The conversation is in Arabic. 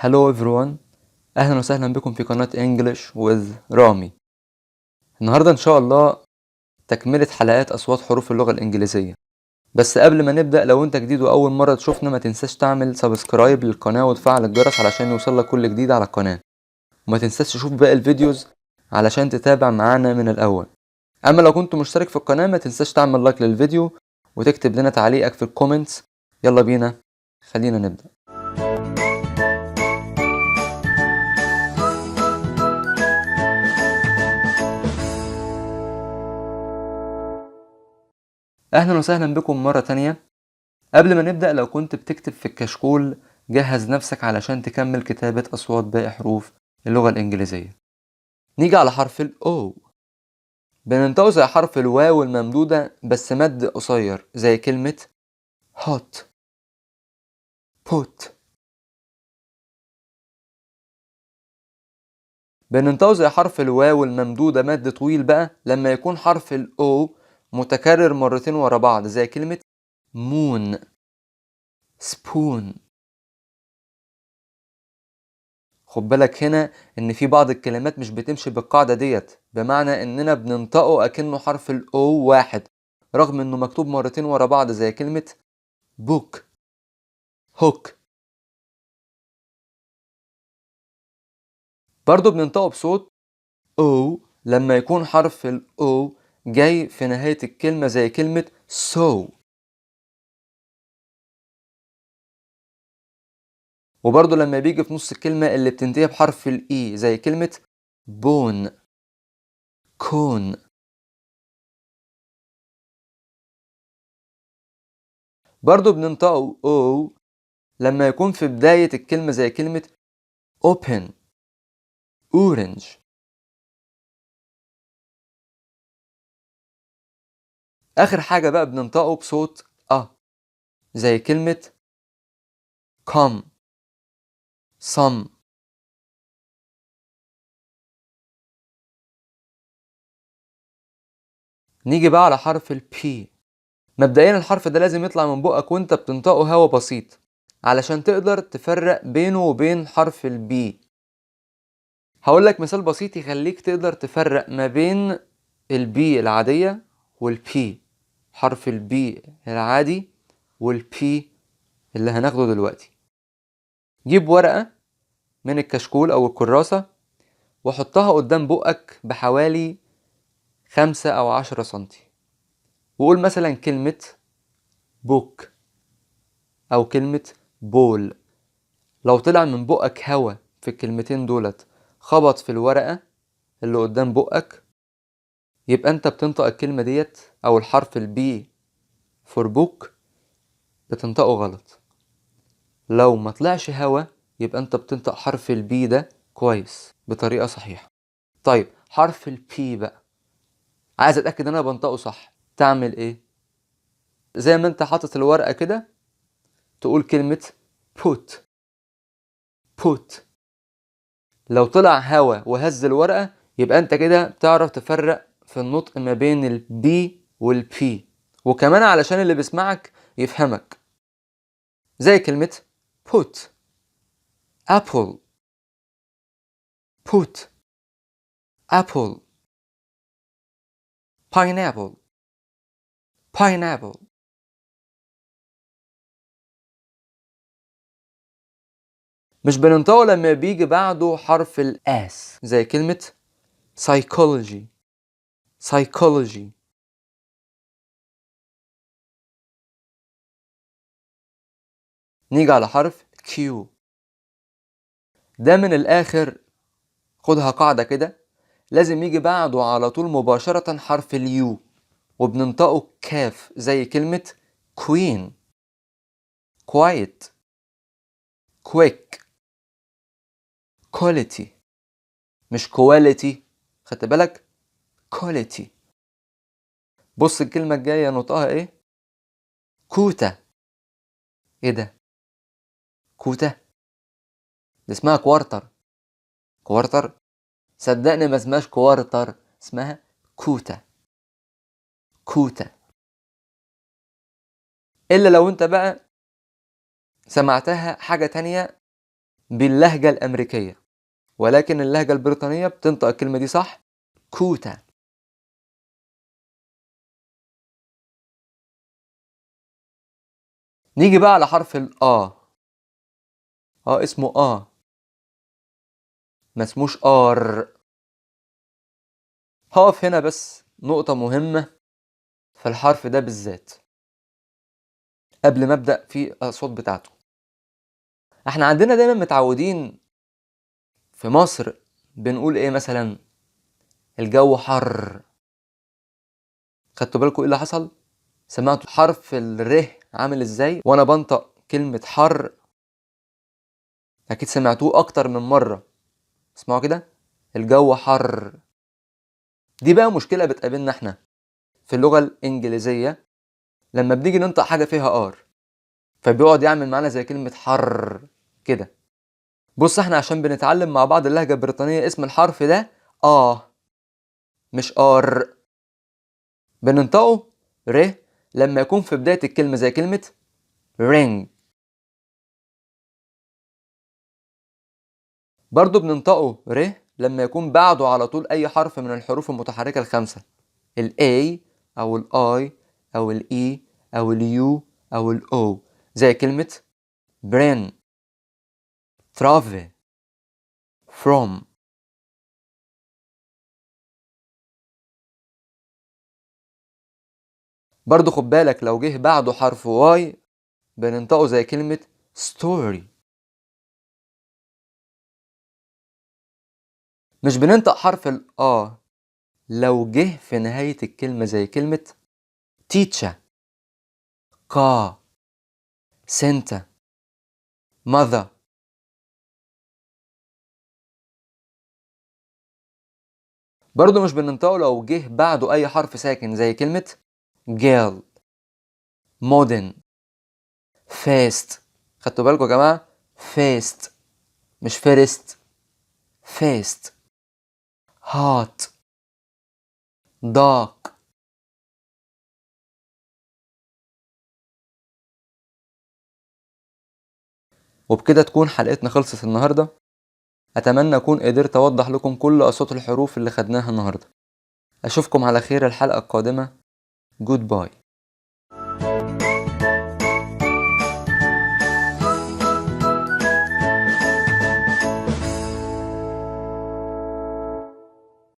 Hello everyone. أهلا وسهلا بكم في قناة English with رامي. النهاردة إن شاء الله تكملة حلقات أصوات حروف اللغة الإنجليزية. بس قبل ما نبدأ، لو أنت جديد وأول مرة تشوفنا ما تنساش تعمل سبسكرايب للقناة وتفعل الجرس علشان يوصلك كل جديد على القناة، وما تنساش تشوف باقي الفيديوز علشان تتابع معانا من الأول. أما لو كنت مشترك في القناة ما تنساش تعمل لايك للفيديو وتكتب لنا تعليقك في الكومنتس. يلا بينا، خلينا نبدأ. أهلا وسهلا بكم مرة تانية. قبل ما نبدأ، لو كنت بتكتب في الكشكول جهز نفسك علشان تكمل كتابة أصوات باقي حروف اللغة الإنجليزية. نيجي على حرف ال O. بننطقه زي حرف الواو الممدودة بس مد قصير زي كلمة hot put. بننطقه زي حرف الواو الممدودة مد طويل بقى لما يكون حرف ال O متكرر مرتين ورا بعض زي كلمة moon spoon. خد بالك هنا ان في بعض الكلمات مش بتمشي بالقاعدة ديت، بمعنى اننا بننطقه اكنه حرف الاو واحد رغم انه مكتوب مرتين ورا بعض زي كلمة book hook. برضو بننطقه بصوت او لما يكون حرف الاو جاي في نهاية الكلمة زي كلمة so. وبرضو لما بيجي في نص الكلمة اللي بتنتهي بحرف الاي زي كلمة bone cone. برضو بننطقه او لما يكون في بداية الكلمة زي كلمة open orange. آخر حاجة بقى بننطقه بصوت زي كلمة come some. نيجي بقى على حرف ال P. مبدئيا الحرف ده لازم يطلع من بقك وانت بتنطقه هوا بسيط علشان تقدر تفرق بينه وبين حرف ال B. هقولك مثال بسيط يخليك تقدر تفرق ما بين ال B العادية وال P، حرف ال B العادي وال P اللي هناخده دلوقتي. جيب ورقة من الكشكول أو الكراسة وحطها قدام بقك بحوالي 5 أو 10 سنتي، وقول مثلا كلمة بوك أو كلمة بول. لو طلع من بقك هوا في الكلمتين دولت خبط في الورقة اللي قدام بقك يبقى انت بتنطق الكلمة ديت أو الحرف البي فور بوك بتنطقه غلط. لو ما طلعش هوا يبقى انت بتنطق حرف البي ده كويس بطريقة صحيحة. طيب حرف البي بقى عايز اتأكد ان انا بنطقه صح، تعمل ايه؟ زي ما انت حاطط الورقة كده تقول كلمة put put. لو طلع هوا وهز الورقة يبقى انت كده بتعرف تفرق في النطق ما بين البي والبي، وكمان علشان اللي بيسمعك يفهمك زي كلمة put apple put apple pineapple pineapple. مش بننطقه لما بيجي بعده حرف الاس زي كلمة psychology psychology. نيجي على حرف Q. ده من الآخر خدها قاعدة كده، لازم يجي بعده على طول مباشرة حرف اليو وبننطقه كاف زي كلمة queen quiet quick quality مش quality، خدت بالك؟ quality. بص الكلمة الجاية نطقها ايه؟ كوتا. ايه ده؟ كوتا؟ دي اسمها كوارتر. كوارتر؟ صدقني ما اسمهاش كوارتر، اسمها كوتا كوتا. الا لو انت بقى سمعتها حاجة تانية باللهجة الأمريكية، ولكن اللهجة البريطانية بتنطق الكلمة دي صح، كوتا. نيجي بقى على حرف اسمه ما اسموش هقف هنا بس نقطة مهمة في الحرف ده بالذات قبل ما أبدأ في الأصوات بتاعته. احنا عندنا دايما متعودين في مصر بنقول ايه مثلا؟ الجو حر. خدتوا بالكم ايه اللي حصل؟ سمعتوا حرف الر عامل ازاي وانا بنطق كلمة حر؟ اكيد سمعتوه اكتر من مرة. اسمعوا كده، الجو حر. دي بقى مشكلة بتقابلنا احنا في اللغة الانجليزية لما بنيجي ننطق حاجة فيها فبيقعد يعمل معانا زي كلمة حر كده. بص، احنا عشان بنتعلم مع بعض اللهجة البريطانية اسم الحرف ده مش بننطقه ر لما يكون في بداية الكلمة زي كلمة ring. برضو بننطقه ر لما يكون بعده على طول أي حرف من الحروف المتحركة الخمسة، ال A أو ال I أو ال E أو ال U أو ال O، زي كلمة brain، trave، from. برضو خد بالك لو جه بعده حرف Y بننطقه زي كلمة story. مش بننطق حرف ال لو جه في نهاية الكلمة زي كلمة teacher، car، center، mother. برضو مش بننطقه لو جه بعده أي حرف ساكن زي كلمة girl، modern، fast. خدتوا بالكم يا جماعة؟ fast مش first، fast. hot، dark. وبكده تكون حلقتنا خلصت النهاردة. أتمنى أكون قدرت أوضح لكم كل أصوات الحروف اللي خدناها النهاردة. أشوفكم على خير الحلقة القادمة. Goodbye.